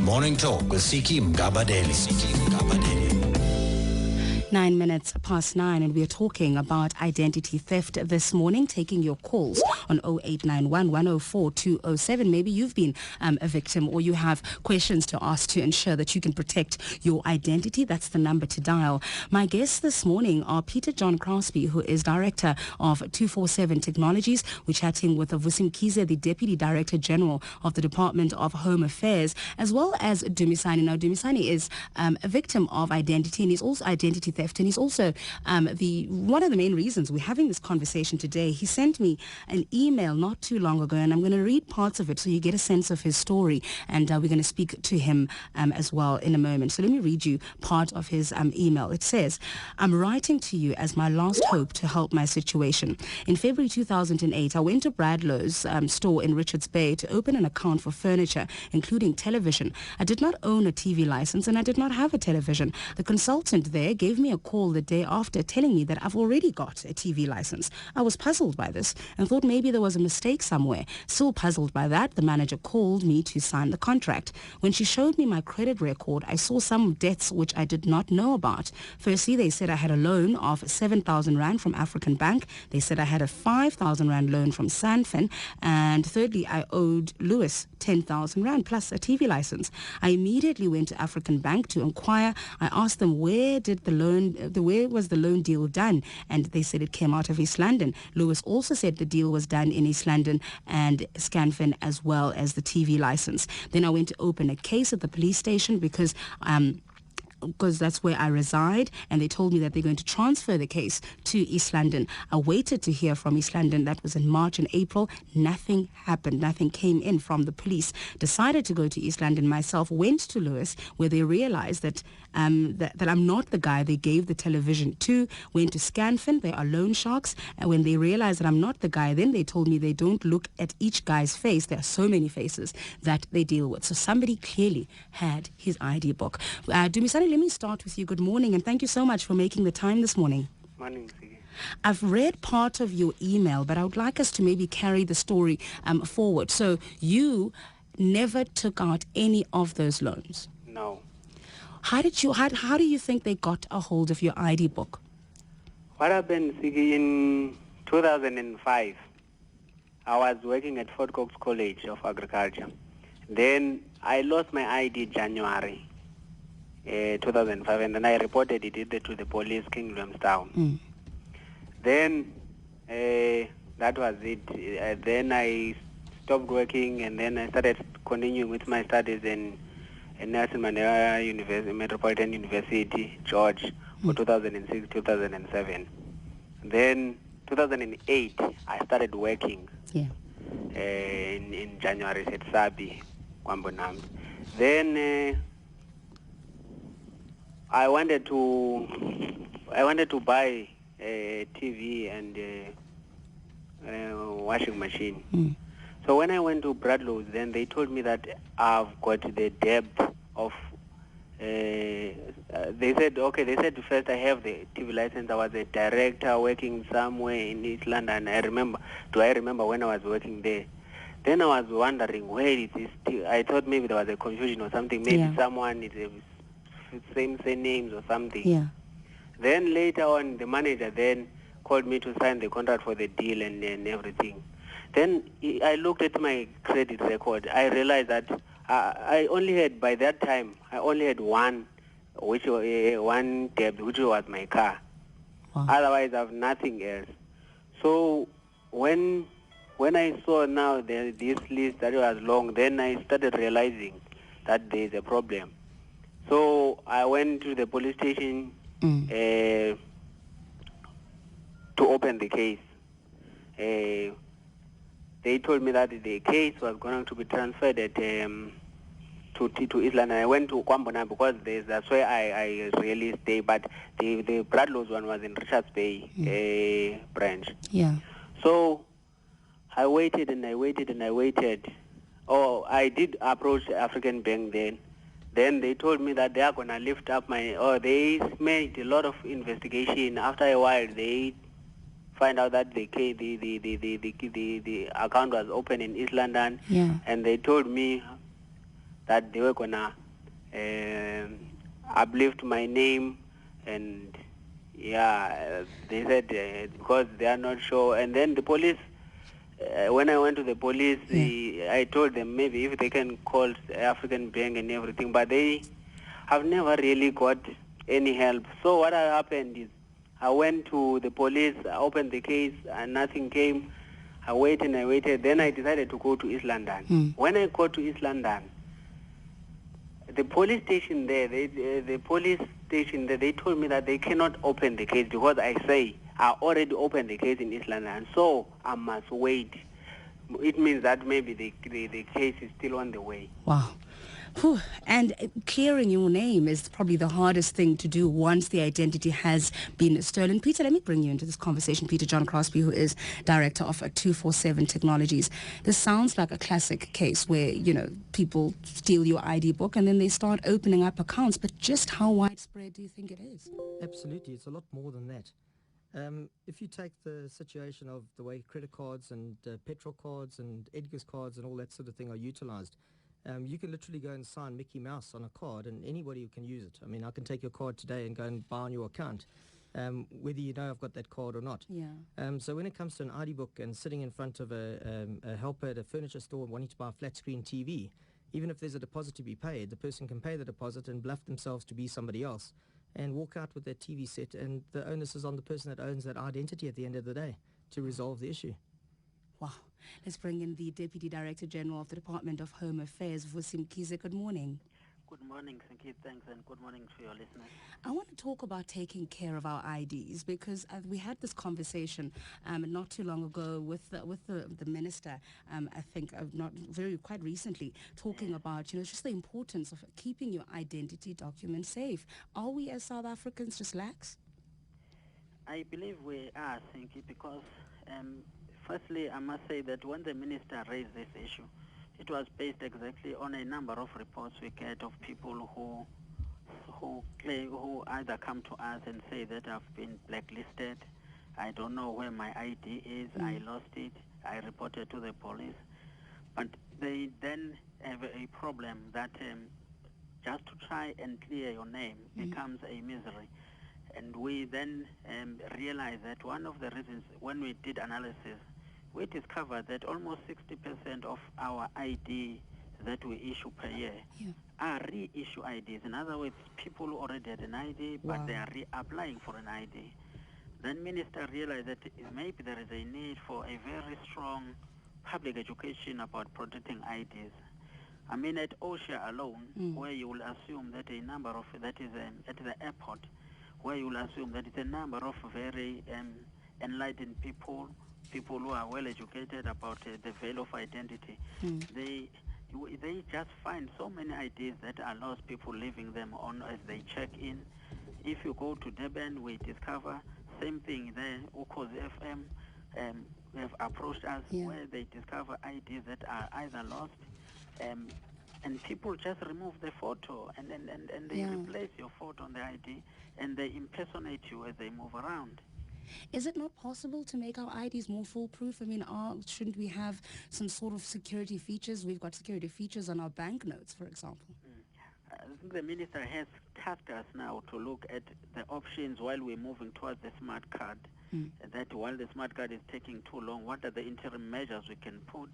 Morning Talk with Siki Mgadabeli. 9 minutes past 9, and we are talking about identity theft this morning, taking your calls on 0891 104 207. Maybe you've been a victim, or you have questions to ask to ensure that you can protect your identity. That's the number to dial. My guests this morning are Peter John Crosby, who is Director of 247 Technologies. We're chatting with Vusi Mkhize, the Deputy Director General of the Department of Home Affairs, as well as Dumisani. Now, Dumisani is a victim of identity, and he's also identity theft, and he's also one of the main reasons we're having this conversation today. He sent me an email not too long ago, and I'm going to read parts of it so you get a sense of his story, and we're going to speak to him as well in a moment. So let me read you part of his email. It says, "I'm writing to you as my last hope to help my situation. In February 2008, I went to Bradlow's store in Richards Bay to open an account for furniture, including television. I did not own a TV license, and I did not have a television. The consultant there gave me a call the day after telling me that I've already got a TV license. I was puzzled by this and thought maybe there was a mistake somewhere. Still puzzled by that, the manager called me to sign the contract. When she showed me my credit record, I saw some debts which I did not know about. Firstly, they said I had a loan of 7,000 Rand from African Bank. They said I had a 5,000 Rand loan from Sanfin. And thirdly, I owed Lewis 10,000 Rand plus a TV license. I immediately went to African Bank to inquire. I asked them where was the loan deal done, and they said it came out of East London. Lewis also said the deal was done in East London and Scanfin, as well as the TV license. Then I went to open a case at the police station because that's where I reside, and they told me that they're going to transfer the case to East London. I waited to hear from East London. That was in March and April. Nothing happened. Nothing came in from the police. Decided to go to East London myself. Went to Lewis, where they realized that that I'm not the guy they gave the television to. Went to Scanfin. They are loan sharks. And when they realized that I'm not the guy, then they told me they don't look at each guy's face. There are so many faces that they deal with. So somebody clearly had his ID book. Dumisani, let me start with you. Good morning, and thank you so much for making the time this morning. Morning, Siki. I've read part of your email, but I would like us to maybe carry the story forward. So you never took out any of those loans? No. How do you think they got a hold of your ID book? What happened, Siki, in 2005, I was working at Fort Cox College of Agriculture. Then I lost my ID January 2005, and then I reported it to the police, King Williamstown. Then that was it. Then I stopped working, and then I started continuing with my studies in Nelson Mandela University, Metropolitan University, George, for 2006, 2007. Then 2008, I started working in January at SABC Kwambonam. Then I wanted to buy a TV and a washing machine. So when I went to Bradlow's, then they told me that I've got the debt of. They said first I have the TV license. I was a director working somewhere in East London. I remember when I was working there. Then I was wondering where is this. I thought maybe there was a confusion or something. Maybe someone is same names or something. Yeah. Then later on, the manager then called me to sign the contract for the deal and everything. Then I looked at my credit record. I realized that I only had, by that time, one debt, which was my car. Wow. Otherwise, I have nothing else. So when I saw now this list that was long, then I started realizing that there is a problem. So I went to the police station to open the case. They told me that the case was going to be transferred to East London. I went to Kwambona because that's where I really stay. But the Bradlow's one was in Richards Bay branch. Yeah. So I waited and I waited and I waited. Oh, I did approach African Bank then. Then they told me that they are going to lift up they made a lot of investigation. After a while, they find out that the account was open in East London. Yeah. And they told me that they were gonna uplift my name, and they said because they are not sure. And then the police, when I went to the police, I told them maybe if they can call African Bank and everything, but they have never really got any help. So what happened is I went to the police, I opened the case, and nothing came. I waited. Then I decided to go to East London. When I got to East London, the police station there, they told me that they cannot open the case because I already opened the case in East London, so I must wait. It means that maybe the case is still on the way. Wow. Whew. And clearing your name is probably the hardest thing to do once the identity has been stolen. Peter, let me bring you into this conversation. Peter John Crosby, who is director of 247 Technologies. This sounds like a classic case where, people steal your ID book and then they start opening up accounts. But just how widespread do you think it is? Absolutely. It's a lot more than that. If you take the situation of the way credit cards and petrol cards and Edgar's cards and all that sort of thing are utilized, you can literally go and sign Mickey Mouse on a card and anybody can use it. I mean, I can take your card today and go and buy on your account, whether you know I've got that card or not. Yeah. So when it comes to an ID book and sitting in front of a helper at a furniture store wanting to buy a flat screen TV, even if there's a deposit to be paid, the person can pay the deposit and bluff themselves to be somebody else and walk out with their TV set, and the onus is on the person that owns that identity at the end of the day to resolve the issue. Wow. Let's bring in the Deputy Director General of the Department of Home Affairs, Sikis. Good morning. Good morning, Siki. Thanks, and good morning to your listeners. I want to talk about taking care of our IDs because we had this conversation not too long ago with the minister. I think quite recently, talking about just the importance of keeping your identity documents safe. Are we as South Africans just lax? I believe we are, Siki, because firstly, I must say that when the minister raised this issue, it was based exactly on a number of reports we get of people who either come to us and say that I've been blacklisted, I don't know where my ID is, I lost it, I reported to the police. But they then have a problem that just to try and clear your name becomes a misery. And we then realized that one of the reasons when we did analysis, we discovered that almost 60% of our ID that we issue per year are reissue IDs. In other words, people who already had an ID, but they are reapplying for an ID. Then Minister realized that maybe there is a need for a very strong public education about protecting IDs. I mean, at OSHA alone, where you will assume that a number of, that is at the airport, where you will assume that it's a number of very enlightened people who are well educated about the veil of identity. They just find so many IDs that are lost, people leaving them on as they check in. If you go to Durban, we discover same thing there. Ukhozi FM have approached us where they discover IDs that are either lost and people just remove the photo and they replace your photo on the ID and they impersonate you as they move around. Is it not possible to make our IDs more foolproof? I mean, shouldn't we have some sort of security features? We've got security features on our banknotes, for example. I think the minister has tasked us now to look at the options while we're moving towards the smart card. That while the smart card is taking too long, what are the interim measures we can put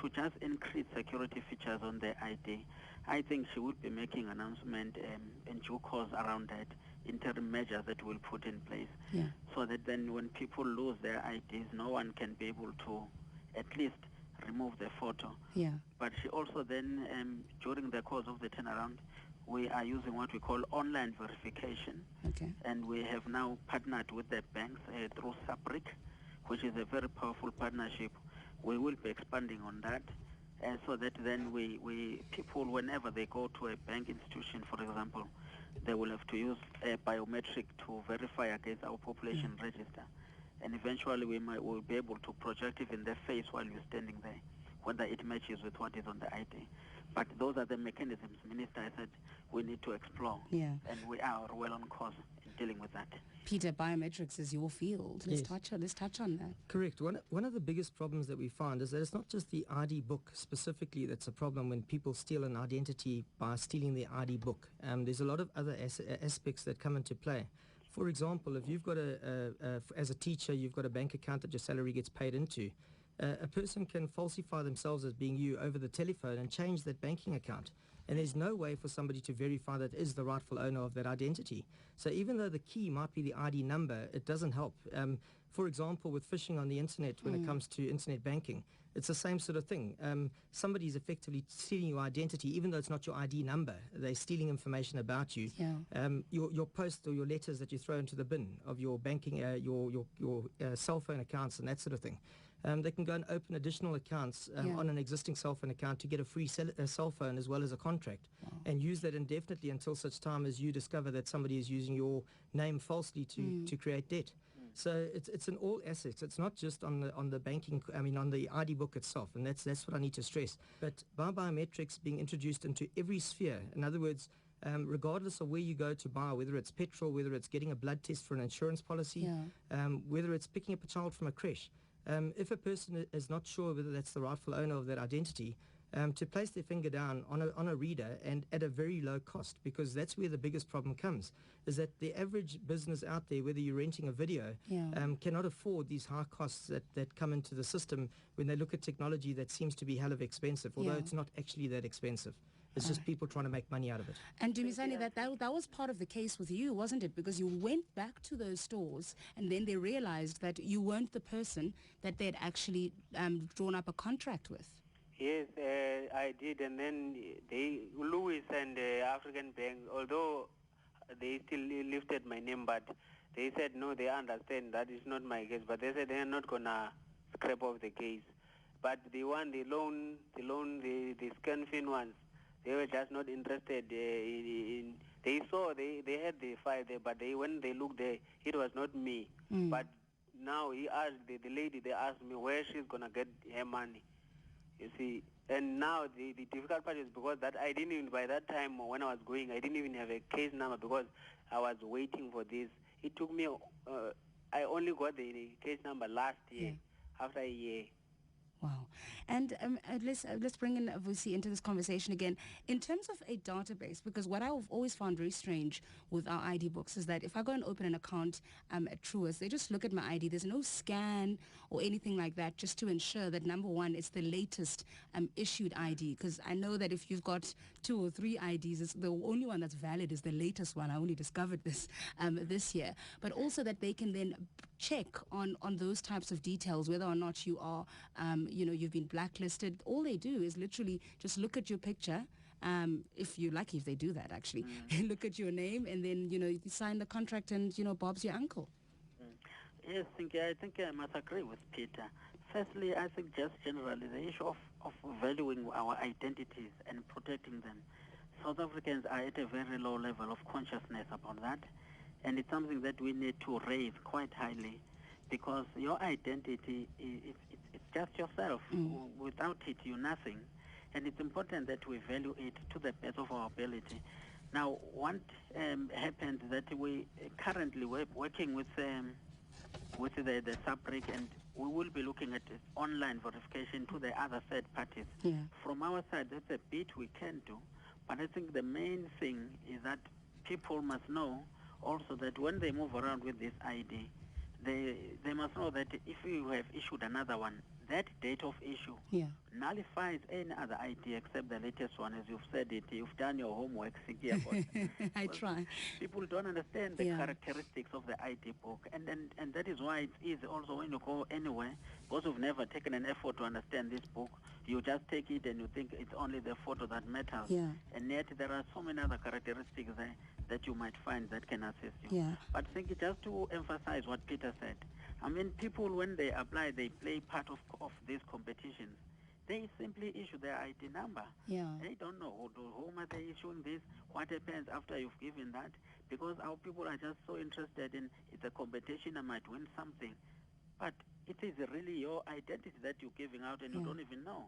to just increase security features on the ID? I think she would be making an announcement in due course around that, interim measures that we'll put in place, so that then when people lose their IDs, no one can be able to at least remove the photo. But she also then, during the course of the turnaround, we are using what we call online verification. And we have now partnered with the banks through SABC, which is a very powerful partnership. We will be expanding on that, so that then people, whenever they go to a bank institution, for example, they will have to use a biometric to verify against our population register. And eventually we'll be able to project even their face while you're standing there, whether it matches with what is on the ID. But those are the mechanisms, Minister, I said, we need to explore. And we are well on course in dealing with that. Peter, biometrics is your field. Let's touch on that. Correct. One of the biggest problems that we find is that it's not just the ID book specifically that's a problem when people steal an identity by stealing the ID book. There's a lot of other aspects that come into play. For example, if you've got as a teacher, you've got a bank account that your salary gets paid into, a person can falsify themselves as being you over the telephone and change that banking account. And there's no way for somebody to verify that is the rightful owner of that identity. So even though the key might be the ID number, it doesn't help. For example, with phishing on the internet, when it comes to internet banking, it's the same sort of thing. Somebody's effectively stealing your identity, even though it's not your ID number. They're stealing information about you. Yeah. Your post or your letters that you throw into the bin of your banking, your cell phone accounts and that sort of thing. They can go and open additional accounts on an existing cell phone account to get a free cell phone as well as a contract, and use that indefinitely until such time as you discover that somebody is using your name falsely to create debt. So it's in all assets. It's not just on the banking. On the ID book itself, and that's what I need to stress. But by biometrics being introduced into every sphere, in other words, regardless of where you go to buy, whether it's petrol, whether it's getting a blood test for an insurance policy, whether it's picking up a child from a creche. If a person is not sure whether that's the rightful owner of that identity, to place their finger down on a reader and at a very low cost, because that's where the biggest problem comes, is that the average business out there, whether you're renting a video, cannot afford these high costs that come into the system when they look at technology that seems to be hell of expensive, although it's not actually that expensive. It's just people trying to make money out of it. And Dumisani, that was part of the case with you, wasn't it? Because you went back to those stores and then they realized that you weren't the person that they'd actually drawn up a contract with. Yes, I did. And then Louis and African Bank, although they still lifted my name, but they said, no, they understand that is not my case. But they said they're not going to scrap off the case. But the ScanFin ones, they were just not interested they saw, they had the file there, but when they looked there, it was not me. But now he asked the lady, they asked me where she's going to get her money. You see, and now the difficult part is because that I didn't even, by that time when I was going, I didn't even have a case number because I was waiting for this. It took me, I only got the case number last year, after a year. Wow. And let's bring in Vusi into this conversation again. In terms of a database, because what I've always found very strange with our ID books is that if I go and open an account at Truist, they just look at my ID. There's no scan or anything like that, just to ensure that, number one, it's the latest issued ID. Because I know that if you've got 2 or 3 IDs, the only one that's valid is the latest one. I only discovered this this year. But also that they can then check on those types of details, whether or not you are, you've been blacklisted. All they do is literally just look at your picture. If you're lucky, if they do that, actually, look at your name, and then, you sign the contract, and, Bob's your uncle. Yes, I think I must agree with Peter. Firstly, I think just generally the issue of valuing our identities and protecting them. South Africans are at a very low level of consciousness about that, and it's something that we need to raise quite highly, because your identity, it's just yourself. Without it, you're nothing. And it's important that we value it to the best of our ability. Now, what happened that we currently we're working with the sub-break, and we will be looking at online verification to the other third parties. From our side, that's a bit we can do, but I think the main thing is that people must know also that when they move around with this ID, they must know that if you have issued another one, that date of issue nullifies any other ID except the latest one. As you've said it, you've done your homework, Siki. I try. People don't understand the characteristics of the ID book, and that is why it's easy also when you go anywhere, because you've never taken an effort to understand this book, you just take it and you think it's only the photo that matters. And yet there are so many other characteristics there that you might find that can assist you. But I think just to emphasize what Peter said, I mean, people, when they apply, they play part of these competitions. They simply issue their ID number. They don't know whom are they issuing this, what happens after you've given that, because our people are just so interested in, it's a competition, I might win something. But it is really your identity that you're giving out, and you don't even know.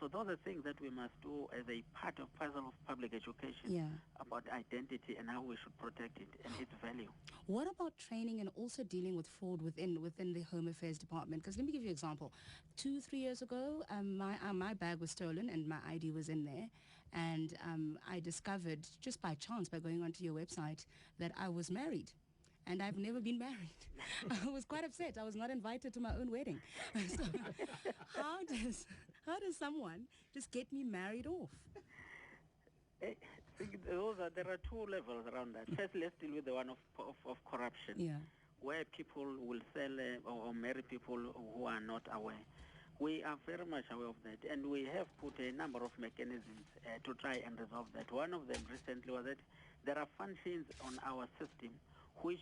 So those are things that we must do as a part of puzzle of public education about identity and how we should protect it and its value. What about training and also dealing with fraud within the Home Affairs Department? Because let me give you an example. 2-3 years ago, my bag was stolen and my ID was in there, and I discovered just by chance by going onto your website that I was married. And I've never been married. I was quite upset. I was not invited to my own wedding. So how does someone just get me married off? There are two levels around that. First, let's deal with the one of corruption, where people will sell or marry people who are not aware. We are very much aware of that, and we have put a number of mechanisms to try and resolve that. One of them recently was that there are functions on our system which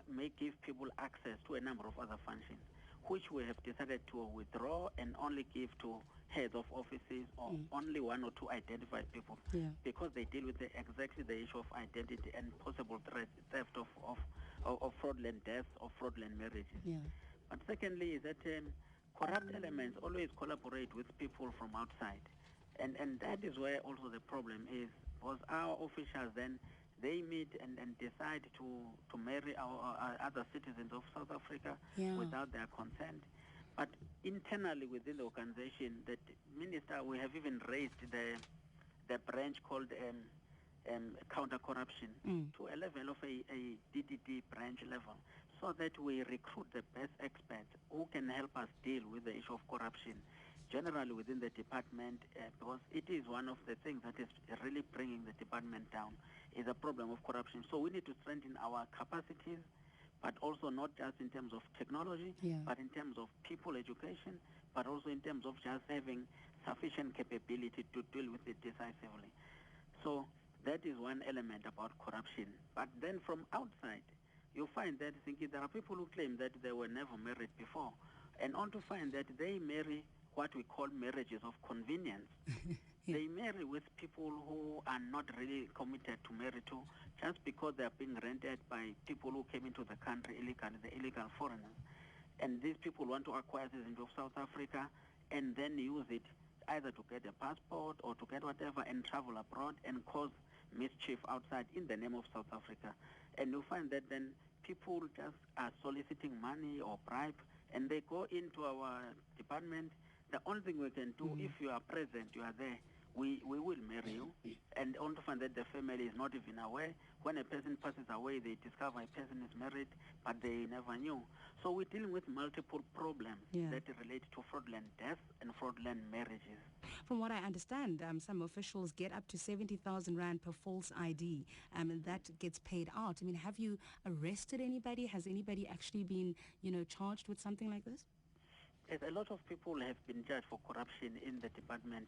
may give people access to a number of other functions, which we have decided to withdraw and only give to heads of offices or only one or two identified people, because they deal with exactly the issue of identity and possible theft of fraudulent deaths or fraudulent marriages. But secondly, is that corrupt elements always collaborate with people from outside, and that is where also the problem is, because our officials then they meet and decide to marry our other citizens of South Africa without their consent. But internally within the organization, that minister, we have even raised the branch called counter-corruption to a level of a DDD branch level, so that we recruit the best experts who can help us deal with the issue of corruption generally within the department, because it is one of the things that is really bringing the department down, is a problem of corruption. So we need to strengthen our capacities, but also not just in terms of technology, but in terms of people education, but also in terms of just having sufficient capability to deal with it decisively. So that is one element about corruption. But then from outside, you find that there are people who claim that they were never married before, and on to find that they marry what we call marriages of convenience. They marry with people who are not really committed to marry to, just because they are being rented by people who came into the country illegally, the illegal foreigners. And these people want to acquire citizenship of South Africa and then use it either to get a passport or to get whatever and travel abroad and cause mischief outside in the name of South Africa. And you find that then people just are soliciting money or bribe, and they go into our department. The only thing we can do, if you are present, you are there, we will marry you. And only to find that the family is not even aware. When a person passes away, they discover a person is married, but they never knew. So we're dealing with multiple problems that relate to fraudulent deaths and fraudulent marriages. From what I understand, some officials get up to 70,000 Rand per false ID, and that gets paid out. I mean, have you arrested anybody? Has anybody actually been, charged with something like this? Yes, a lot of people have been judged for corruption in the department.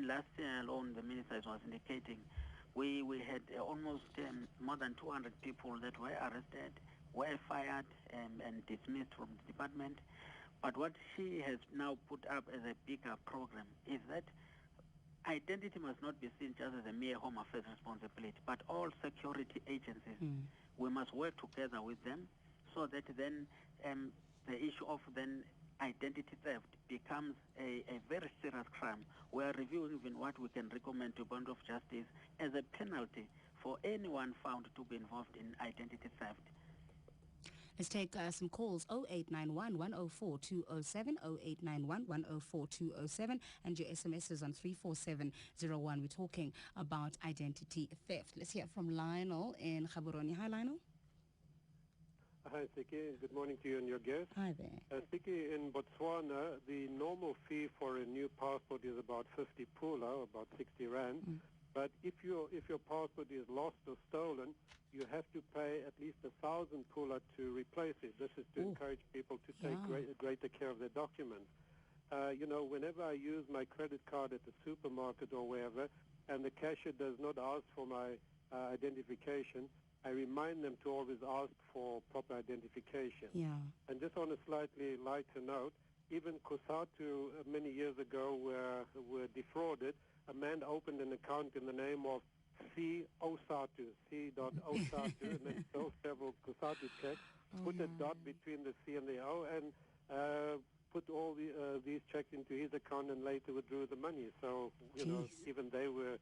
Last year alone, the minister was indicating, we had almost more than 200 people that were arrested, were fired, and dismissed from the department. But what she has now put up as a bigger program is that identity must not be seen just as a mere Home Affairs responsibility, but all security agencies, we must work together with them, so that then the issue of then identity theft becomes a very serious crime. We are reviewing even what we can recommend to Board of Justice as a penalty for anyone found to be involved in identity theft. Let's take some calls. 0891 104 207, 0891 104 207, and your SMSs on 34701. We're talking about identity theft. Let's hear from Lionel in Gaborone. Hi, Lionel. Hi, Siki. Good morning to you and your guest. Hi there. Siki, in Botswana, the normal fee for a new passport is about 50 pula, about 60 Rand. But if your passport is lost or stolen, you have to pay at least 1,000 pula to replace it. This is to encourage people to take greater care of their documents. Whenever I use my credit card at the supermarket or wherever, and the cashier does not ask for my identification, I remind them to always ask for proper identification. And just on a slightly lighter note, even Kusatu many years ago were defrauded. A man opened an account in the name of C.Osatu, C.Osatu, and then stole several Kusatu checks, put a dot between the C and the O, and put all these checks into his account and later withdrew the money. So, even they were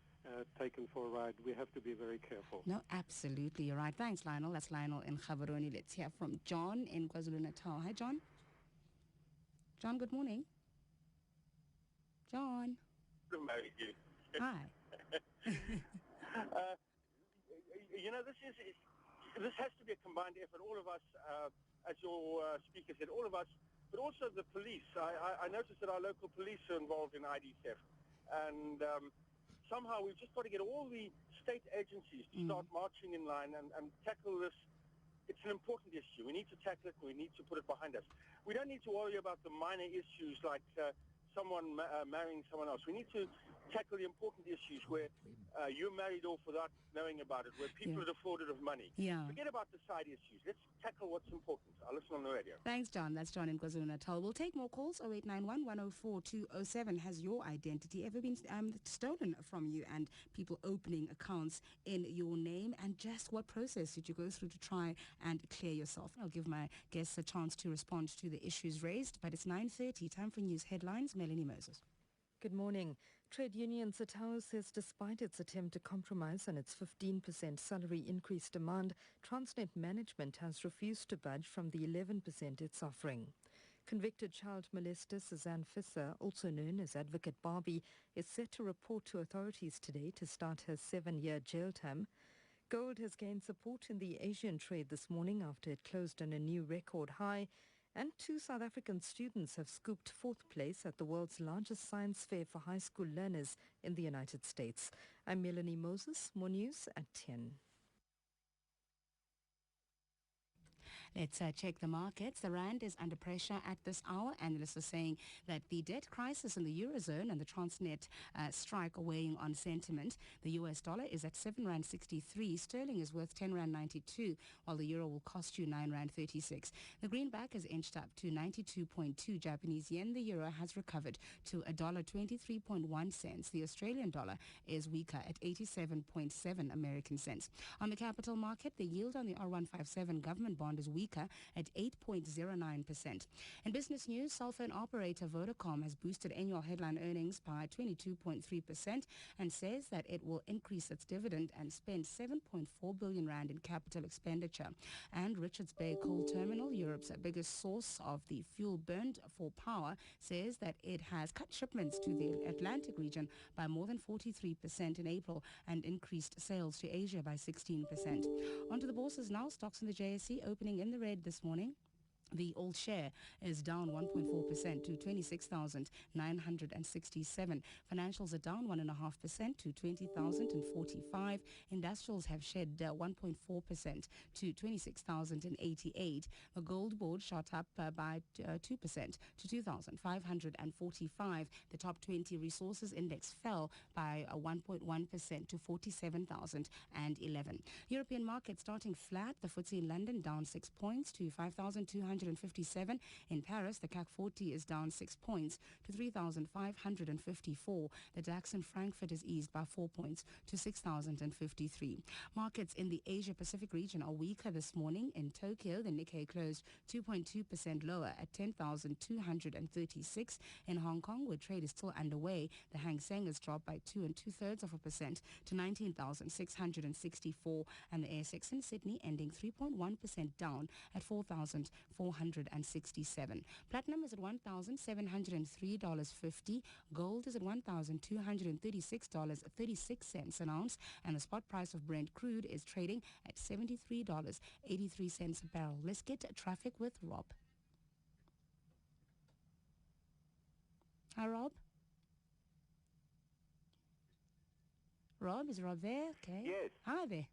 taken for a ride. We have to be very careful. No, absolutely. You're right. Thanks, Lionel. That's Lionel in Gaborone. Let's hear from John in KwaZulu-Natal. Hi, John. John, good morning. John. To marry you. Hi. This has to be a combined effort. All of us, as your speaker said, all of us, but also the police. I noticed that our local police are involved in ID theft, and somehow we've just got to get all the state agencies to start marching in line and tackle this. It's an important issue. We need to tackle it. We need to put it behind us. We don't need to worry about the minor issues like someone marrying someone else. We need to tackle the important issues where you're married off without knowing about it, where people are defrauded of money. Yeah. Forget about the side issues. Let's tackle what's important. I'll listen on the radio. Thanks, John. That's John in KwaZulu-Natal. We'll take more calls. 0891 104 207. Has your identity ever been stolen from you, and people opening accounts in your name? And just what process did you go through to try and clear yourself? I'll give my guests a chance to respond to the issues raised, but it's 9:30. Time for news headlines. Melanie Moses. Good morning. Trade union SATAO says despite its attempt to compromise on its 15% salary increase demand, Transnet management has refused to budge from the 11% it's offering. Convicted child molester Suzanne Visser, also known as Advocate Barbie, is set to report to authorities today to start her 7-year jail term. Gold has gained support in the Asian trade this morning after it closed on a new record high. And 2 South African students have scooped 4th place at the world's largest science fair for high school learners in the United States. I'm Melanie Moses. More news at 10. Let's check the markets. The rand is under pressure at this hour. Analysts are saying that the debt crisis in the Eurozone and the Transnet strike are weighing on sentiment. The US dollar is at 7 Rand 63. Sterling is worth 10 Rand 92, while the euro will cost you 9 Rand 36. The greenback has inched up to 92.2 Japanese yen. The euro has recovered to $1.23.1 cents. The Australian dollar is weaker at 87.7 American cents. On the capital market, the yield on the R157 government bond is weaker at 8.09%. In business news, cell phone operator Vodacom has boosted annual headline earnings by 22.3% and says that it will increase its dividend and spend 7.4 billion rand in capital expenditure. And Richards Bay Coal Terminal, Europe's biggest source of the fuel burned for power, says that it has cut shipments to the Atlantic region by more than 43% in April and increased sales to Asia by 16%. Onto the bourses now. Stocks in the JSE opening in the red this morning. The old share is down 1.4% to 26,967. Financials are down 1.5% to 20,045. Industrials have shed 1.4% to 26,088. The gold board shot up by 2% to 2,545. The top 20 resources index fell by 1.1% to 47,011. European market starting flat. The FTSE in London down 6 points to 5,257. In Paris, the CAC 40 is down 6 points to 3,554. The DAX in Frankfurt is eased by 4 points to 6,053. Markets in the Asia-Pacific region are weaker this morning. In Tokyo, the Nikkei closed 2.2% lower at 10,236. In Hong Kong, where trade is still underway, the Hang Seng has dropped by 2 2/3% to 19,664. And the ASX in Sydney ending 3.1% down at 4,467. Platinum is at $1,703.50. Gold is at $1,236.36 an ounce. And the spot price of Brent crude is trading at $73.83 a barrel. Let's get traffic with Rob. Hi, Rob. Rob, is Rob there? Okay. Yes. Hi there.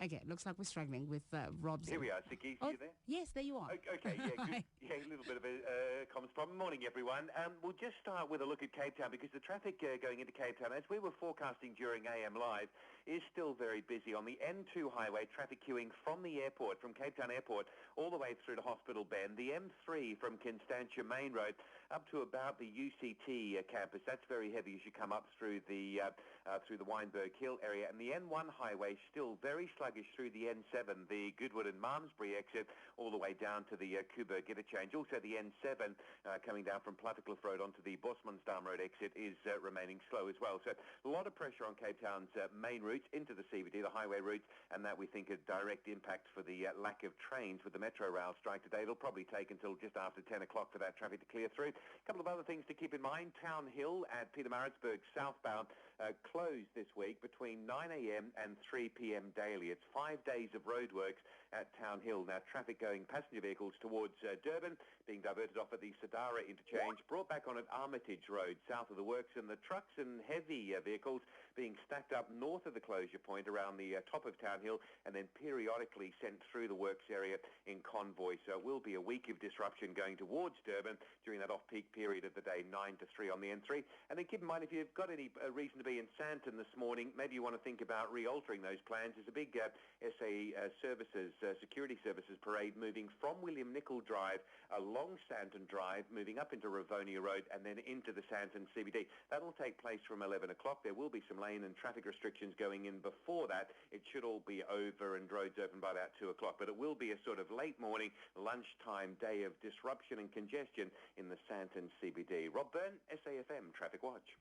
Okay, looks like we're struggling with Rob's... Here we are, Sikis, oh, you there? Yes, there you are. Okay, yeah, Yeah, a little bit of a comms problem. Morning, everyone. We'll just start with a look at Cape Town because the traffic going into Cape Town, as we were forecasting during AM Live, is still very busy. On the N2 highway, traffic queuing from the airport, from Cape Town Airport, all the way through to Hospital Bend. The M3 from Constantia Main Road up to about the UCT campus. That's very heavy as you come up through the Weinberg Hill area. And the N1 highway still very sluggish through the N7, the Goodwood and Malmesbury exit, all the way down to the Coburg interchange. Also, the N7 coming down from Plattekloof Road onto the Bosmansdam Road exit is remaining slow as well. So a lot of pressure on Cape Town's main routes into the CBD, the highway routes, and that we think a direct impact for the lack of trains with the Metro Rail strike today. It'll probably take until just after 10 o'clock for that traffic to clear through. A couple of other things to keep in mind. Town Hill at Pietermaritzburg southbound closed this week between 9 a.m. and 3 p.m. daily. It's 5 days of roadworks at Town Hill. Now, traffic going passenger vehicles towards Durban being diverted off at the Sadara interchange, brought back on at Armitage Road south of the works, and the trucks and heavy vehicles being stacked up north of the closure point around the top of Town Hill and then periodically sent through the works area in convoy. So it will be a week of disruption going towards Durban during that off-peak period of the day, 9 to 3 on the N3. And then keep in mind, if you've got any reason to be in Sandton this morning, maybe you want to think about re-altering those plans. There's a big SA security services parade moving from William Nicol Drive along Sandton Drive, moving up into Rivonia Road and then into the Sandton CBD. That'll take place from 11 o'clock. There will be some lane and traffic restrictions going in before that. It should all be over and roads open by about 2 o'clock. But it will be a sort of late morning, lunchtime day of disruption and congestion in the Sandton CBD. Rob Byrne, SAFM Traffic Watch.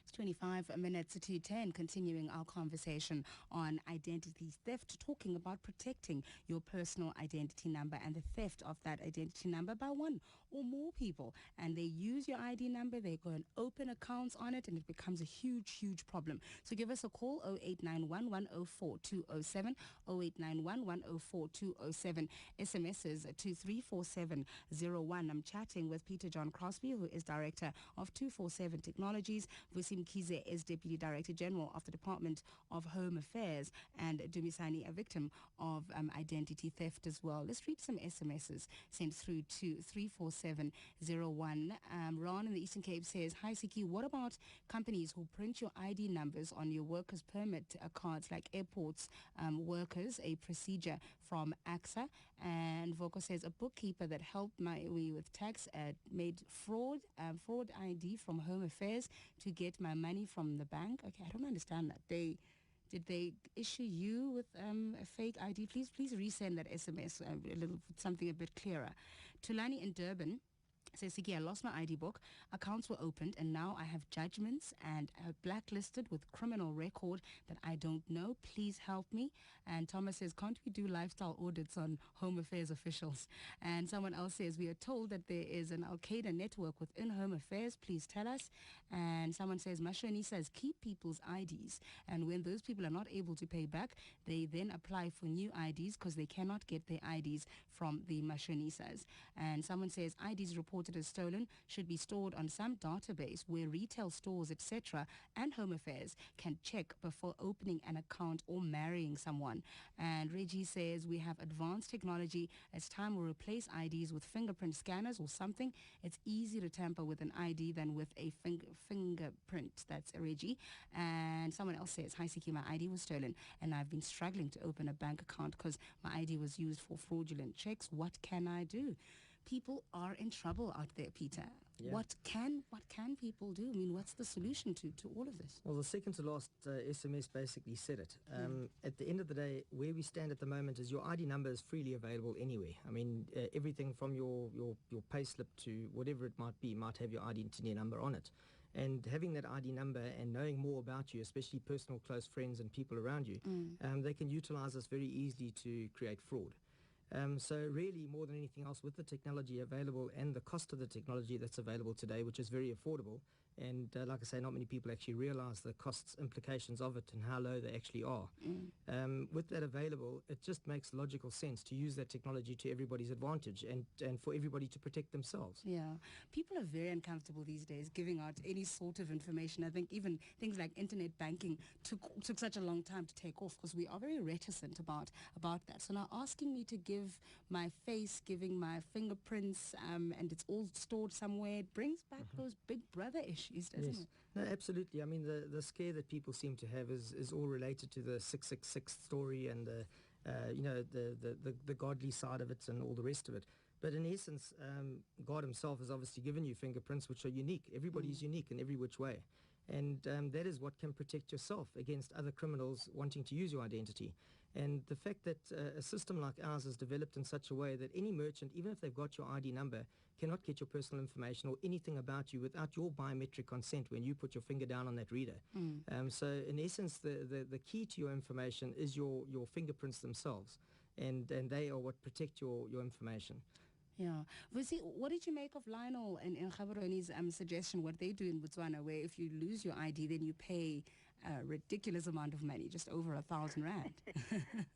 It's 25 minutes to 10, continuing our conversation on identity theft, talking about protecting your personal identity number and the theft of that identity number by one or more people. And they use your ID number, they go and open accounts on it, and it becomes a huge, huge problem. So give us a call, 0891 104 207, 0891 104 207, SMSs to 34701. I'm chatting with Peter John Crosby, who is Director of 247 Technologies. Vusim Kize is Deputy Director General of the Department of Home Affairs, and Dumisani, a victim of identity theft as well. Let's read some SMSs sent through to 34701. Ron in the Eastern Cape says, "Hi Siki, what about companies who print your ID numbers on your workers' permit cards like airports workers, a procedure from AXA?" And Voko says, "A bookkeeper that helped me with tax made fraud ID from Home Affairs to get my money from the bank." Okay, I don't understand that. Did they issue you with a fake ID? Please resend that SMS something a bit clearer. Tulani in Durban says, "Siki, I lost my ID book. Accounts were opened, and now I have judgments and blacklisted with criminal record that I don't know. Please help me." And Thomas says, "Can't we do lifestyle audits on Home Affairs officials?" And someone else says, "We are told that there is an Al-Qaeda network within Home Affairs. Please tell us." And someone says, "Mashoni says, keep people's IDs. And when those people are not able to pay back, they then apply for new IDs because they cannot get their IDs from the Mashonisas." And someone says, "IDs reported as stolen should be stored on some database where retail stores, etc., and Home Affairs can check before opening an account or marrying someone." And Reggie says, "We have advanced technology. It's time we replace IDs with fingerprint scanners or something. It's easier to tamper with an ID than with a fingerprint." That's Reggie. And someone else says, "Hi Siki, my ID was stolen and I've been struggling to open a bank account because my ID was used for fraudulent checks. What can I do?" People are in trouble out there, Peter. Yeah. What can people do? I mean, what's the solution to all of this? Well, the second to last SMS basically said it. At the end of the day, where we stand at the moment is your ID number is freely available anywhere. I mean, everything from your payslip to whatever it might be might have your identity number on it. And having that ID number and knowing more about you, especially personal close friends and people around you, they can utilize this very easily to create fraud. So really, more than anything else, with the technology available and the cost of the technology that's available today, which is very affordable, And like I say, not many people actually realize the costs implications of it and how low they actually are. With that available, it just makes logical sense to use that technology to everybody's advantage and for everybody to protect themselves. Yeah. People are very uncomfortable these days giving out any sort of information. I think even things like internet banking took such a long time to take off because we are very reticent about that. So now asking me to give my face, giving my fingerprints, and it's all stored somewhere, it brings back those big brother issues, doesn't it? No, absolutely. I mean, the scare that people seem to have is all related to the 666 story and the godly side of it and all the rest of it. But in essence, God himself has obviously given you fingerprints which are unique. Everybody is unique in every which way. And that is what can protect yourself against other criminals wanting to use your identity. And the fact that a system like ours is developed in such a way that any merchant, even if they've got your ID number, cannot get your personal information or anything about you without your biometric consent when you put your finger down on that reader. So in essence, the key to your information is your fingerprints themselves. And they are what protect your information. Yeah. Vusi, what did you make of Lionel and Mgabadeli's suggestion, what they do in Botswana, where if you lose your ID, then you pay a ridiculous amount of money, just over 1,000 rand?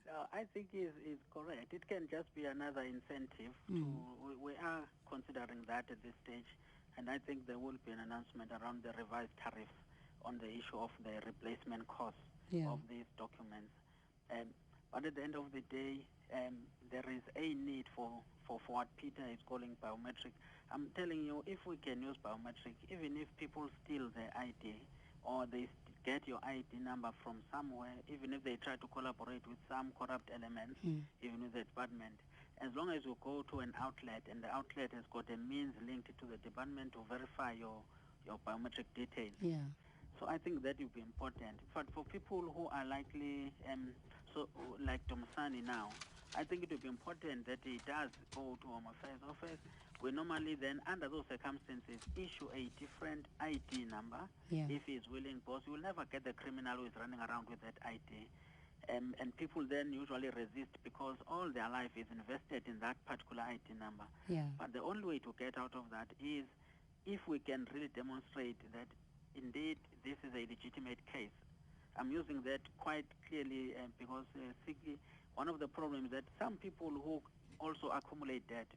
No, I think is correct. It can just be another incentive. We are considering that at this stage, and I think there will be an announcement around the revised tariffs on the issue of the replacement cost of these documents. But at the end of the day, there is a need for what Peter is calling biometric. I'm telling you, if we can use biometric, even if people steal their ID or they get your ID number from somewhere, even if they try to collaborate with some corrupt elements, even with the department, as long as you go to an outlet and the outlet has got a means linked to the department to verify your biometric details. Yeah. So I think that will be important. But for people who are likely, so like Domsani now, I think it will be important that he does go to Home Affairs office. We normally then, under those circumstances, issue a different ID number if he is willing, because you will never get the criminal who is running around with that ID. And people then usually resist because all their life is invested in that particular ID number. Yeah. But the only way to get out of that is if we can really demonstrate that indeed this is a legitimate case. I'm using that quite clearly because Siki, one of the problems that some people who also accumulate debt,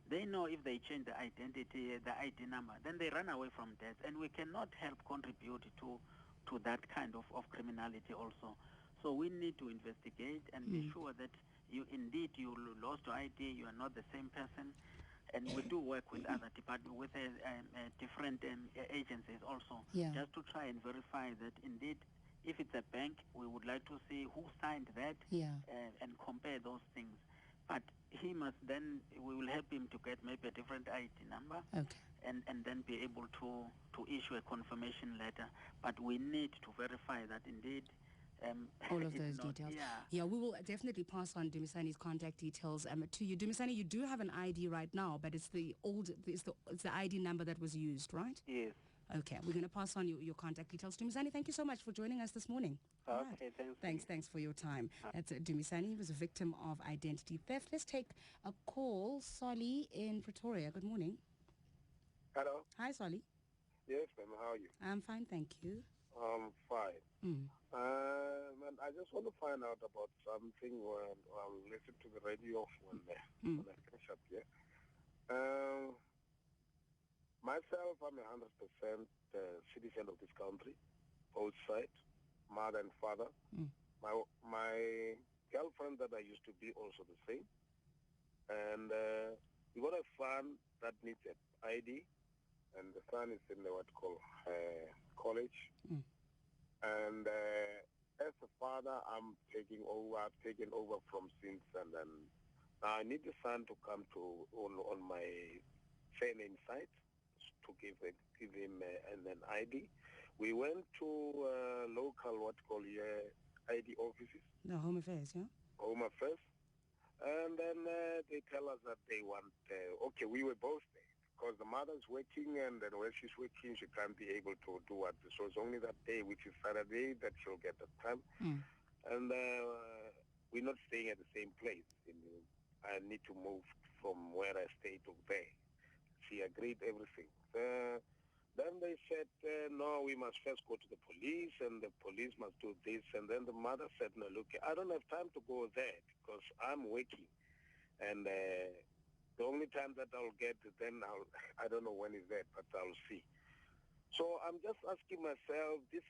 they know if they change the identity, the ID number, then they run away from debt, and we cannot help contribute to that kind of criminality also. So we need to investigate and be sure that you lost your ID, you are not the same person. And we do work with other departments, with different agencies also, just to try and verify that indeed, if it's a bank, we would like to see who signed that and compare those things. But he must then, we will help him to get maybe a different ID number and then be able to issue a confirmation letter. But we need to verify that indeed all of those details. Yeah, we will definitely pass on Dumisani's contact details to you. Dumisani, you do have an ID right now, but it's the ID number that was used, right? Yes. Okay, we're going to pass on your contact details. Dumisani, thank you so much for joining us this morning. Okay, thanks. Thanks for your time. That's Dumisani. He was a victim of identity theft. Let's take a call. Solly in Pretoria. Good morning. Hello. Hi, Solly. Yes, ma'am. How are you? I'm fine, thank you. I'm fine. And I just want to find out about something when I listen to the radio when I finish up here. Myself, I'm 100% citizen of this country, both sides, mother and father. My girlfriend that I used to be also the same. And we got a son that needs an ID, and the son is in what call college. And as a father, I'm taking over. I've taken over from since, and then now I need the son to come to on my surname site to give him an ID. We went to local ID offices. The Home Affairs, yeah. Home Affairs, and then they tell us that they want. Okay, we were both there. Because the mother's working, and then when she's working, she can't be able to do what. So it's only that day, which is Saturday, that she'll get the time. And we're not staying at the same place. I need to move from where I stay to there. She agreed everything. Then they said, no, we must first go to the police, and the police must do this. And then the mother said, no, look, I don't have time to go there because I'm working. And the only time that I'll get, then I don't know when is that, but I'll see. So I'm just asking myself, this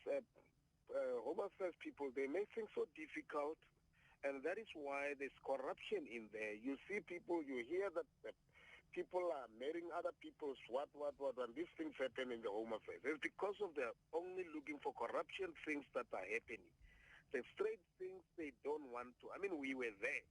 Home Affairs people, they make things so difficult, and that is why there's corruption in there. You see people, you hear that people are marrying other people's what, and these things happen in the Home Affairs. It's because of they're only looking for corruption things that are happening. The straight things they don't want to. I mean, we were there.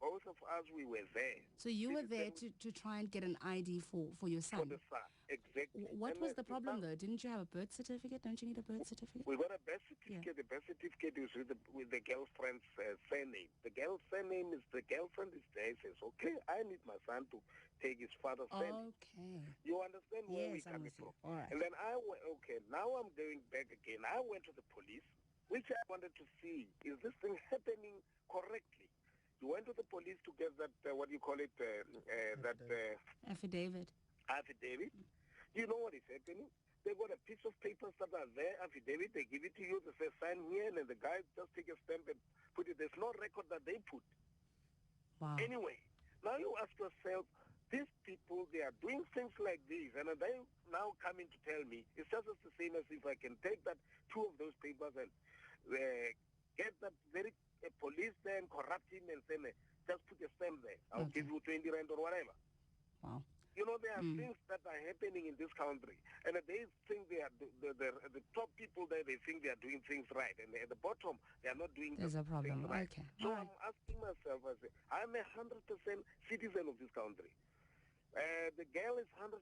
Both of us, we were there. So you were there to try and get an ID for your son? For the son, exactly. What was the problem, though? Didn't you have a birth certificate? Don't you need a birth certificate? We got a birth certificate. Yeah. The birth certificate is with the girlfriend's surname. The girl's surname is, the girlfriend is there. Says, okay, I need my son to take his father's surname. Okay. You understand where we're coming from? All right. And then now I'm going back again. I went to the police, which I wanted to see, is this thing happening correctly? You went to the police to get that, what do you call it, affidavit. Affidavit. You know what is happening? They got a piece of papers that are there, affidavit, they give it to you, they say sign here, and the guy just take a stamp and put it. There's no record that they put. Wow. Anyway, now you ask yourself, these people, they are doing things like this, and they now coming to tell me, it's just the same as if I can take that, two of those papers and get that very police there and corrupt him and say, just put a stamp there. I'll give you 20 rand or whatever. Wow. You know, there are things that are happening in this country, and they think they are the top people there. They think they are doing things right, and at the bottom they are not doing. There's a problem. Things right. Okay. So I'm asking myself, I say, I'm 100% citizen of this country. The girl is 100%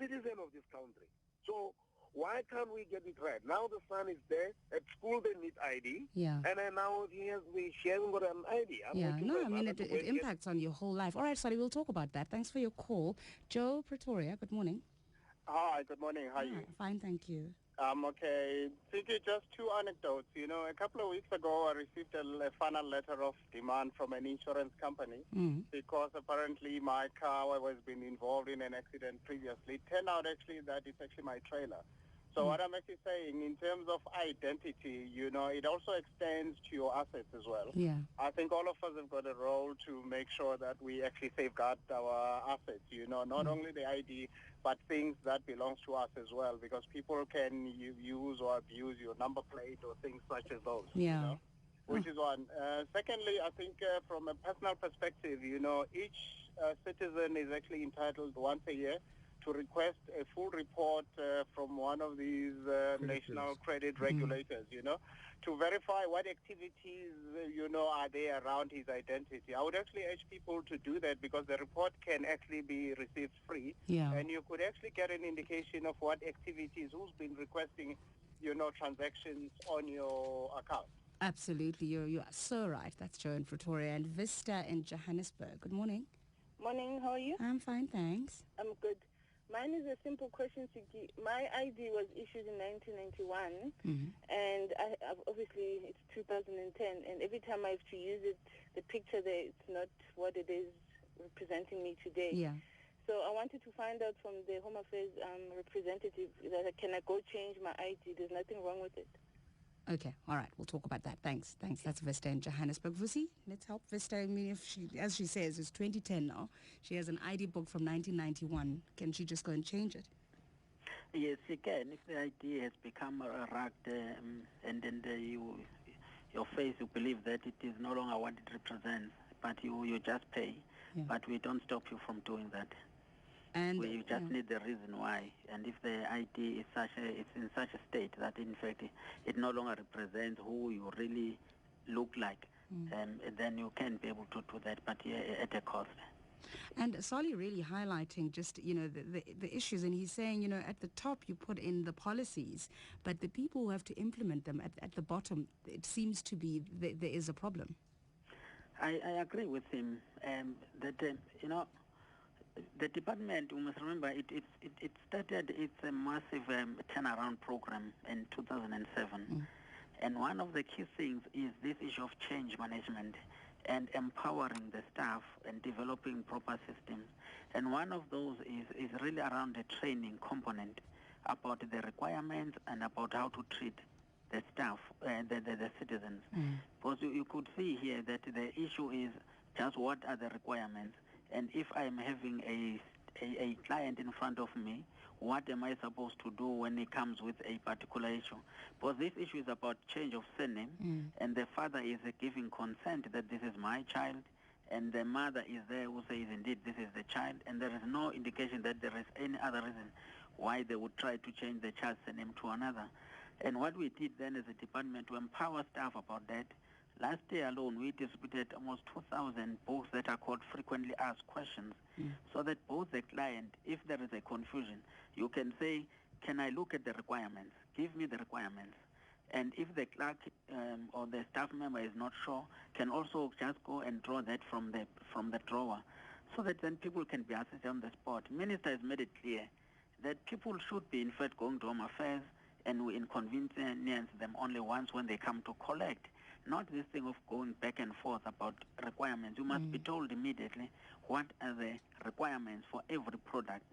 citizen of this country. So why can't we get it right? Now the son is there. At school they need ID. Yeah. And then now she hasn't got an ID. It impacts on your whole life. All right, sorry, we'll talk about that. Thanks for your call. Joe, Pretoria, good morning. Hi, good morning. How are you? Fine, thank you. Okay. Siki, just two anecdotes. You know, a couple of weeks ago, I received a final letter of demand from an insurance company because apparently my car was been involved in an accident previously. It turned out actually that it's actually my trailer. So what I'm actually saying, in terms of identity, you know, it also extends to your assets as well. Yeah. I think all of us have got a role to make sure that we actually safeguard our assets, you know, not only the ID, but things that belongs to us as well, because people can use or abuse your number plate or things such as those. Yeah. You know, which is one. Secondly, I think from a personal perspective, you know, each citizen is actually entitled once a year to request a full report from one of these national credit regulators, you know, to verify what activities, you know, are there around his identity. I would actually urge people to do that because the report can actually be received free. Yeah. And you could actually get an indication of what activities, who's been requesting, you know, transactions on your account. Absolutely. You are so right. That's Joe in Pretoria. And Vista in Johannesburg. Good morning. Morning. How are you? I'm fine, thanks. I'm good. Mine is a simple question, Siki. My ID was issued in 1991, and obviously it's 2010, and every time I have to use it, the picture there, it's not what it is representing me today. Yeah. So I wanted to find out from the Home Affairs representative that can I go change my ID? There's nothing wrong with it. Okay, all right, we'll talk about that. Thanks. That's Vista in Johannesburg. Vusi, let's help Vista. I mean, if she, as she says, it's 2010 now. She has an ID book from 1991. Can she just go and change it? Yes, she can. If the ID has become rugged and then your face, you believe that it is no longer what it represents, but you just pay. Yeah. But we don't stop you from doing that. And you just need the reason why. And if the ID is it's in such a state that in fact it no longer represents who you really look like, then you can be able to do that, but at a cost. And Solly really highlighting just, you know, the issues, and he's saying, you know, at the top you put in the policies, but the people who have to implement them at the bottom, it seems to be there is a problem. I agree with him that, you know, the department, we must remember, it started its a massive turnaround program in 2007. And one of the key things is this issue of change management and empowering the staff and developing proper systems. And one of those is really around the training component, about the requirements and about how to treat the staff, the citizens. Because you could see here that the issue is just what are the requirements, and if I'm having a client in front of me, what am I supposed to do when it comes with a particular issue? Because this issue is about change of surname, and the father is giving consent that this is my child, and the mother is there who says indeed this is the child, and there is no indication that there is any other reason why they would try to change the child's name to another. And what we did then as a department to empower staff about that, last year alone we distributed almost 2,000 books that are called frequently asked questions, so that both the client, if there is a confusion, you can say, can I look at the requirements? Give me the requirements. And if the clerk or the staff member is not sure, can also just go and draw that from the drawer, so that then people can be assessed on the spot. Minister has made it clear that people should be in fact going to Home Affairs, and we inconvenience them only once when they come to collect. Not this thing of going back and forth about requirements. You must be told immediately what are the requirements for every product.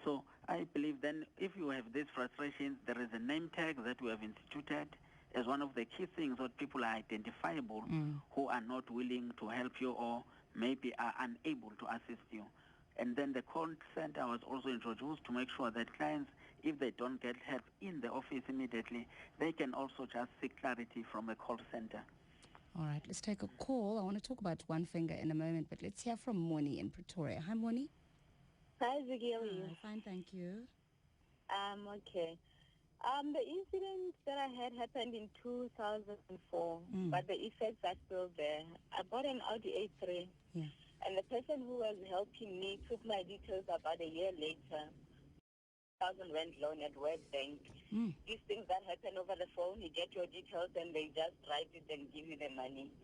So I believe then if you have these frustrations, there is a name tag that we have instituted as one of the key things that people are identifiable who are not willing to help you or maybe are unable to assist you. And then the call center was also introduced to make sure that clients, if they don't get help in the office immediately, they can also just seek clarity from a call center. All right, let's take a call. I want to talk about OneFinger in a moment, but let's hear from Moni in Pretoria. Hi, Moni. Hi, Ziggy. How are you? Fine, thank you. Okay. The incident that I had happened in 2004, but the effects are still there. I bought an Audi A3, and the person who was helping me took my details about a year later. 1,000 rand loan at Web Bank. These things that happen over the phone, you get your details and they just write it and give you the money.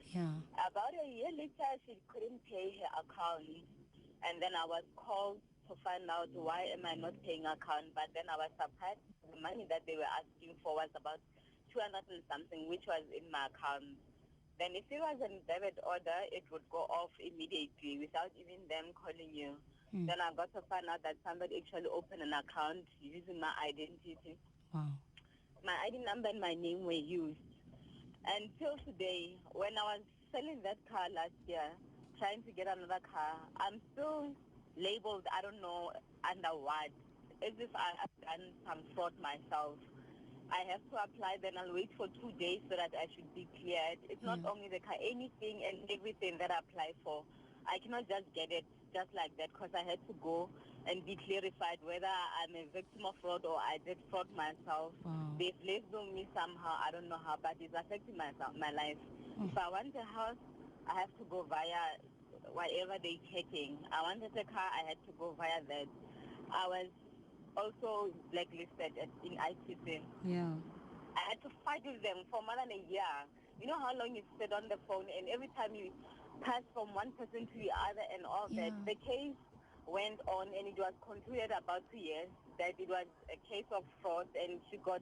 About a year later, she couldn't pay her account, and then I was called to find out why am I not paying account. But then I was surprised the money that they were asking for was about 200 and something, which was in my account. Then if it was a debit order, it would go off immediately without even them calling you. Then I got to find out that somebody actually opened an account using my identity. Wow. My ID number and my name were used. Until today, when I was selling that car last year, trying to get another car, I'm still labeled, I don't know, under what. As if I have done some fraud myself. I have to apply, then I'll wait for 2 days so that I should be cleared. It's not only the car, anything and everything that I apply for. I cannot just get it just like that, because I had to go and be clarified whether I'm a victim of fraud or I did fraud myself. They've labeled me somehow, I don't know how, but it's affecting my life. If I want a house, I have to go via whatever they're taking. I wanted a car, I had to go via that. I was also blacklisted in ITC. I had to fight with them for more than a year. You know how long you sit on the phone, and every time you pass from one person to the other and all that. The case went on, and it was concluded about 2 years that it was a case of fraud, and she got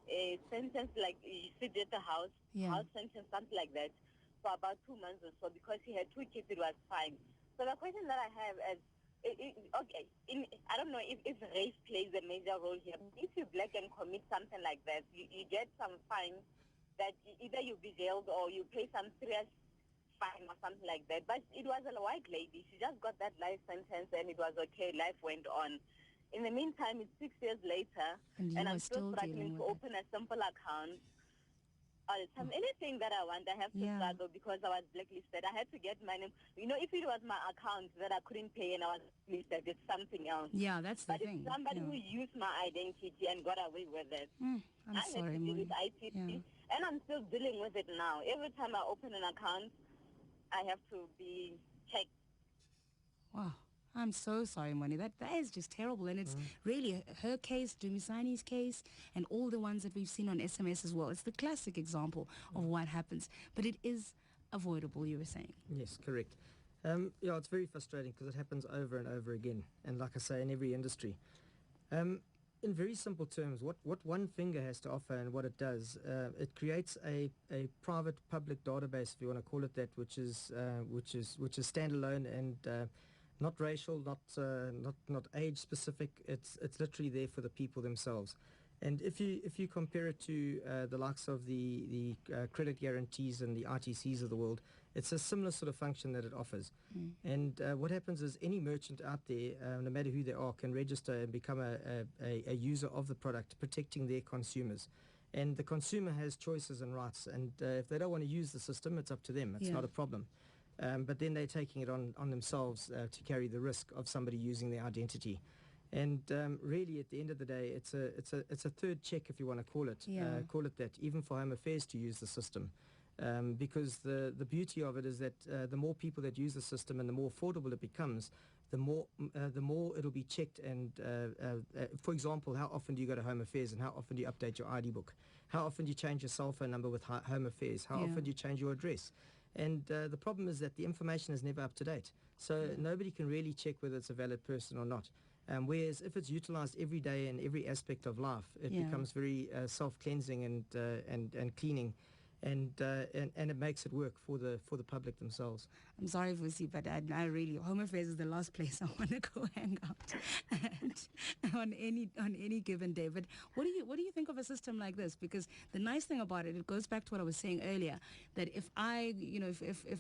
a sentence like she sit at the house sentence, something like that, for about 2 months or so. Because she had 2 kids, it was fine. So the question that I have is, I don't know if race plays a major role here. If you're black and commit something like that, you get some fine that either you be jailed or you pay some serious fine or something like that. But it was a white lady. She just got that life sentence and it was okay. Life went on. In the meantime, it's 6 years later, and I'm still struggling to open a simple account. Anything that I want, I have to struggle because I was blacklisted. I had to get my name. You know, if it was my account that I couldn't pay and I was blacklisted, it's something else. Yeah, that's the thing. But it's somebody who used my identity and got away with it. I'm sorry, had to deal with ITC, and I'm still dealing with it now. Every time I open an account, I have to be checked. Wow. I'm so sorry, Moni. That is just terrible. And it's really her case, Dumisani's case, and all the ones that we've seen on SMS as well. It's the classic example of what happens. But it is avoidable, you were saying. Yes, correct. It's very frustrating because it happens over and over again. And like I say, in every industry. In very simple terms, what OneFinger has to offer and what it does, it creates a private public database, if you want to call it that, which is standalone and not racial, not age specific. It's literally there for the people themselves. And if you compare it to the likes of the credit guarantees and the RTCs of the world, it's a similar sort of function that it offers. And what happens is any merchant out there, no matter who they are, can register and become a user of the product, protecting their consumers. And the consumer has choices and rights. And if they don't want to use the system, it's up to them. It's not a problem. But then they're taking it on themselves to carry the risk of somebody using their identity. And really, at the end of the day, it's a third check, if you want to call it that, even for Home Affairs to use the system, because the beauty of it is that the more people that use the system and the more affordable it becomes, the more it'll be checked. And for example, how often do you go to Home Affairs, and how often do you update your ID book? How often do you change your cell phone number with Home Affairs? How often do you change your address? And the problem is that the information is never up to date, so nobody can really check whether it's a valid person or not. Whereas if it's utilized every day in every aspect of life, it becomes very self-cleansing and cleaning, and it makes it work for the public themselves. I'm sorry, Vusi, but I really, Home Affairs is the last place I want to go hang out on any given day. But what do you think of a system like this? Because the nice thing about it goes back to what I was saying earlier, that if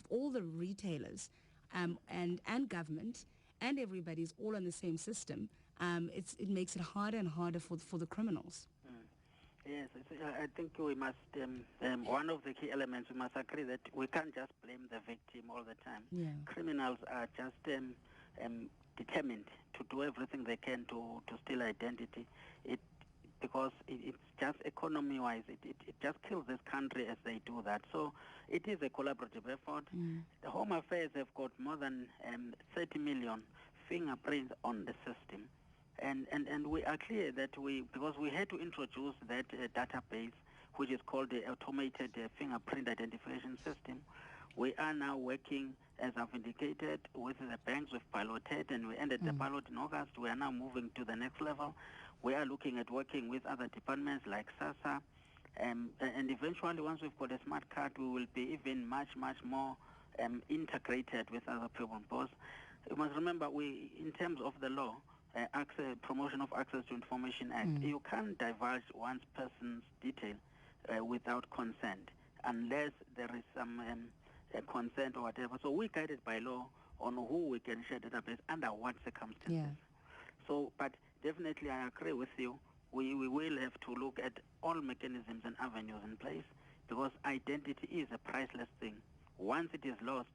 all the retailers and government and everybody's all on the same system, it makes it harder and harder for the criminals. Yes, I think we must, one of the key elements, we must agree that we can't just blame the victim all the time. Criminals are just determined to do everything they can to steal identity. Because it's just economy-wise, it just kills this country as they do that. So it is a collaborative effort. The Home Affairs have got more than 30 million fingerprints on the system. And we are clear that because we had to introduce that database, which is called the Automated Fingerprint Identification System. We are now working, as I've indicated, with the banks. We've piloted, and we ended the pilot in August. We are now moving to the next level. We are looking at working with other departments like SASA, and eventually, once we've got a smart card, we will be even much more integrated with other people. Because you must remember, in terms of the law, Promotion of Access to Information Act, you can't divulge one person's detail without consent, unless there is some consent or whatever. So we're guided by law on who we can share database under what circumstances. So, but definitely I agree with you. We will have to look at all mechanisms and avenues in place, because identity is a priceless thing. Once it is lost,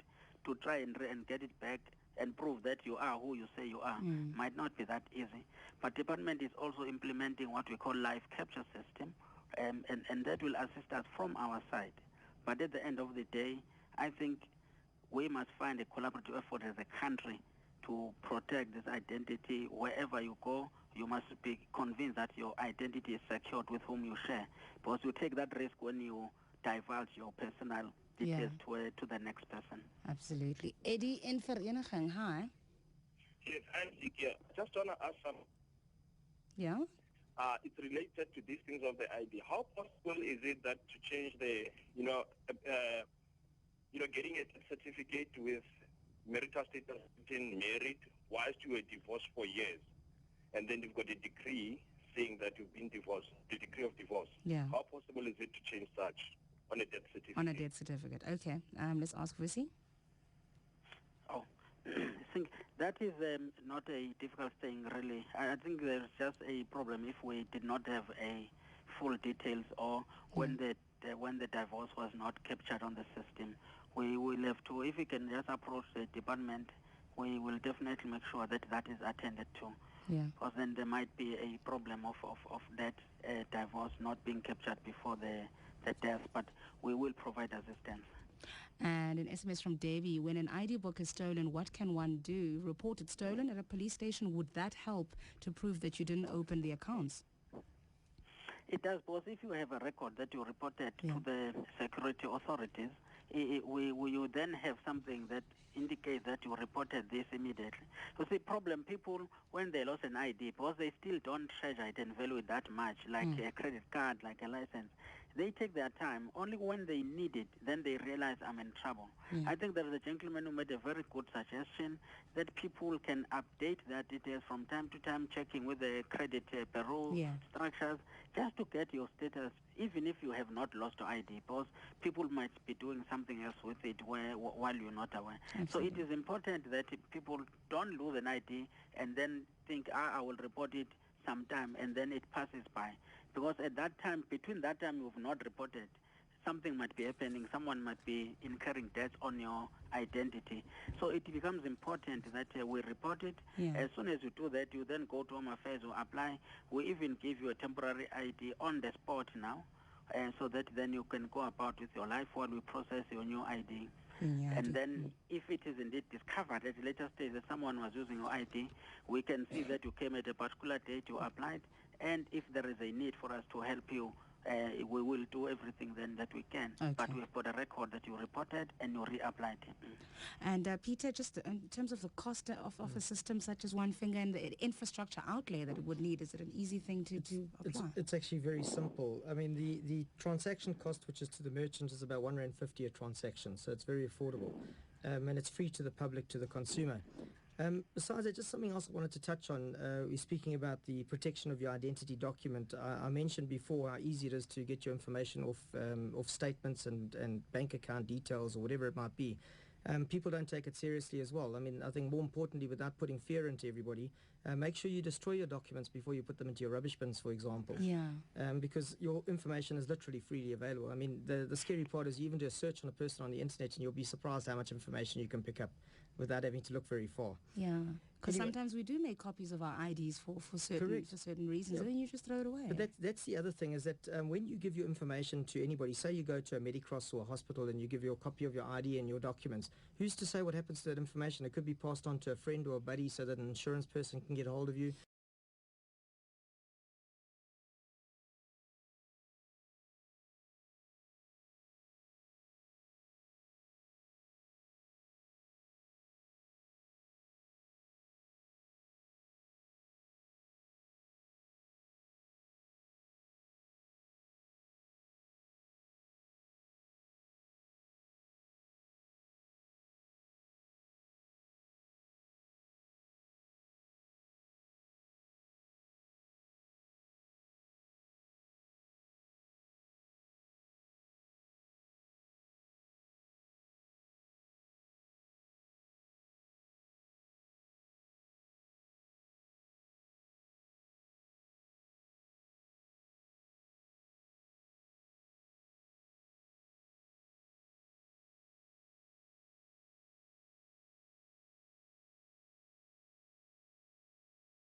to try and get it back and prove that you are who you say you are might not be that easy. But department is also implementing what we call live capture system, and that will assist us from our side. But at the end of the day, I think we must find a collaborative effort as a country to protect this identity. Wherever you go, you must be convinced that your identity is secured with whom you share, because you take that risk when you divulge your personal details to the next person. Absolutely. Eddie in Vereniging, hi. Yes, I'm Siki. Just want to ask some. Yeah? It's related to these things of the ID. How possible is it that to change the, getting a certificate with marital status being married whilst you were divorced for years, and then you've got a decree saying that you've been divorced, the decree of divorce. Yeah. How possible is it to change such on a death certificate? On a death certificate. Okay. Let's ask Vusi. I think that is not a difficult thing, really. I think there's just a problem if we did not have a full details, or when the divorce was not captured on the system. We will have to, if we can just approach the department, we will definitely make sure that that is attended to. Yeah. Because then there might be a problem of that divorce not being captured before the death, but we will provide assistance. And an SMS from Davy: when an ID book is stolen, what can one do? Report it stolen at a police station. Would that help to prove that you didn't open the accounts? It does, because if you have a record that you reported to the security authorities, you then have something that indicates that you reported this immediately. You see, problem, people, when they lost an ID, because they still don't treasure it and value it that much, like a credit card, like a license, They take their time. Only when they need it, then they realize I'm in trouble. I think there is a gentleman who made a very good suggestion that people can update their details from time to time, checking with the credit bureau structures, just to get your status, even if you have not lost your ID, because people might be doing something else with it while you're not aware. Absolutely. So it is important that people don't lose an ID and then think, I will report it sometime, and then it passes by. Because at that time, between that time you've not reported, something might be happening. Someone might be incurring debts on your identity. So it becomes important that we report it. As soon as you do that, you then go to Home Affairs or apply. We even give you a temporary ID on the spot now, so that then you can go about with your life while we process your new ID. And then if it is indeed discovered at a later stage that someone was using your ID, we can see that you came at a particular date, you applied, and if there is a need for us to help you, we will do everything then that we can. But we've got a record that you reported and you reapplied. And Peter, just in terms of the cost of a system such as OneFinger and the infrastructure outlay that it would need, is it an easy thing to apply? It's actually very simple. I mean, the transaction cost, which is to the merchant, is about R1.50 a transaction, so it's very affordable. And it's free to the public, to the consumer. Besides that, just something else I wanted to touch on. We're speaking about the protection of your identity document. I mentioned before how easy it is to get your information off statements and bank account details or whatever it might be. People don't take it seriously as well. I mean, I think more importantly, without putting fear into everybody, make sure you destroy your documents before you put them into your rubbish bins, for example. Because your information is literally freely available. I mean, the scary part is you even do a search on a person on the internet and you'll be surprised how much information you can pick up without having to look very far. Because sometimes we do make copies of our IDs for certain reasons, and then you just throw it away. But that's the other thing, is that when you give your information to anybody, say you go to a Medicross or a hospital and you give your copy of your ID and your documents, who's to say what happens to that information? It could be passed on to a friend or a buddy so that an insurance person can get a hold of you.